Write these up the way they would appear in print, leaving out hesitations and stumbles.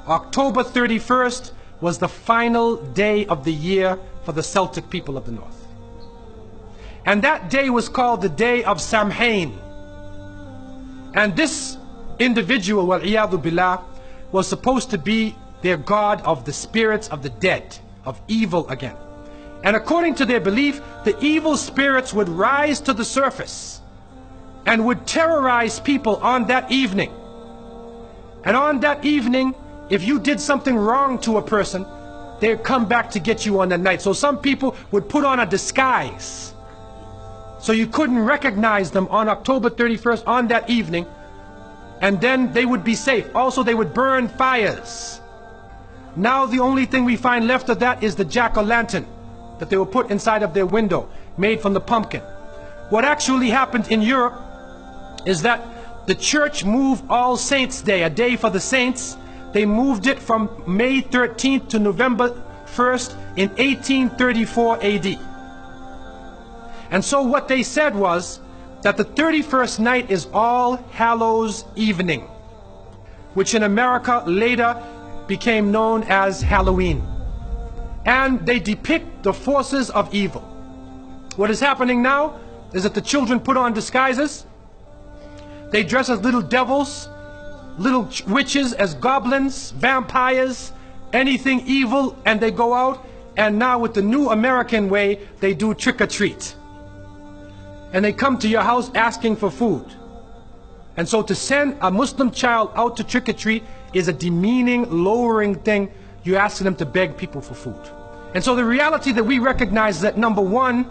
October 31st was the final day of the year for the Celtic people of the north. And that day was called the day of Samhain. And this individual, wal-iyadhu billah, was supposed to be their god of the spirits of the dead, of evil again. And according to their belief, the evil spirits would rise to the surface and would terrorize people on that evening. And on that evening, if you did something wrong to a person, they'd come back to get you on that night. So some people would put on a disguise, so you couldn't recognize them on October 31st on that evening, and then they would be safe. Also, they would burn fires. Now the only thing we find left of that is the jack-o'-lantern that they will put inside of their window, made from the pumpkin. What actually happened in Europe is that the church moved All Saints' Day, a day for the saints. They moved it from May 13th to November 1st in 1834 AD. And so what they said was that the 31st night is All Hallows Evening, which in America later became known as Halloween. And they depict the forces of evil. What is happening now is that the children put on disguises. They dress as little devils, little witches, as goblins, vampires, anything evil, and they go out. And now with the new American way, they do trick-or-treat. And they come to your house asking for food. And so to send a Muslim child out to trick-or-treat is a demeaning, lowering thing. You're asking them to beg people for food. And so the reality that we recognize is that, number one,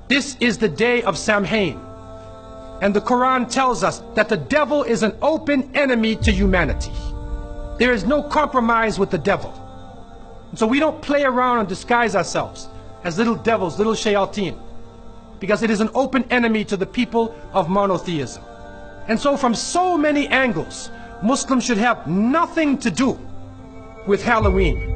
this is the day of Samhain. And the Quran tells us that the devil is an open enemy to humanity. There is no compromise with the devil. And so we don't play around and disguise ourselves as little devils, little shayateen, because it is an open enemy to the people of monotheism. And so from so many angles, Muslims should have nothing to do with Halloween.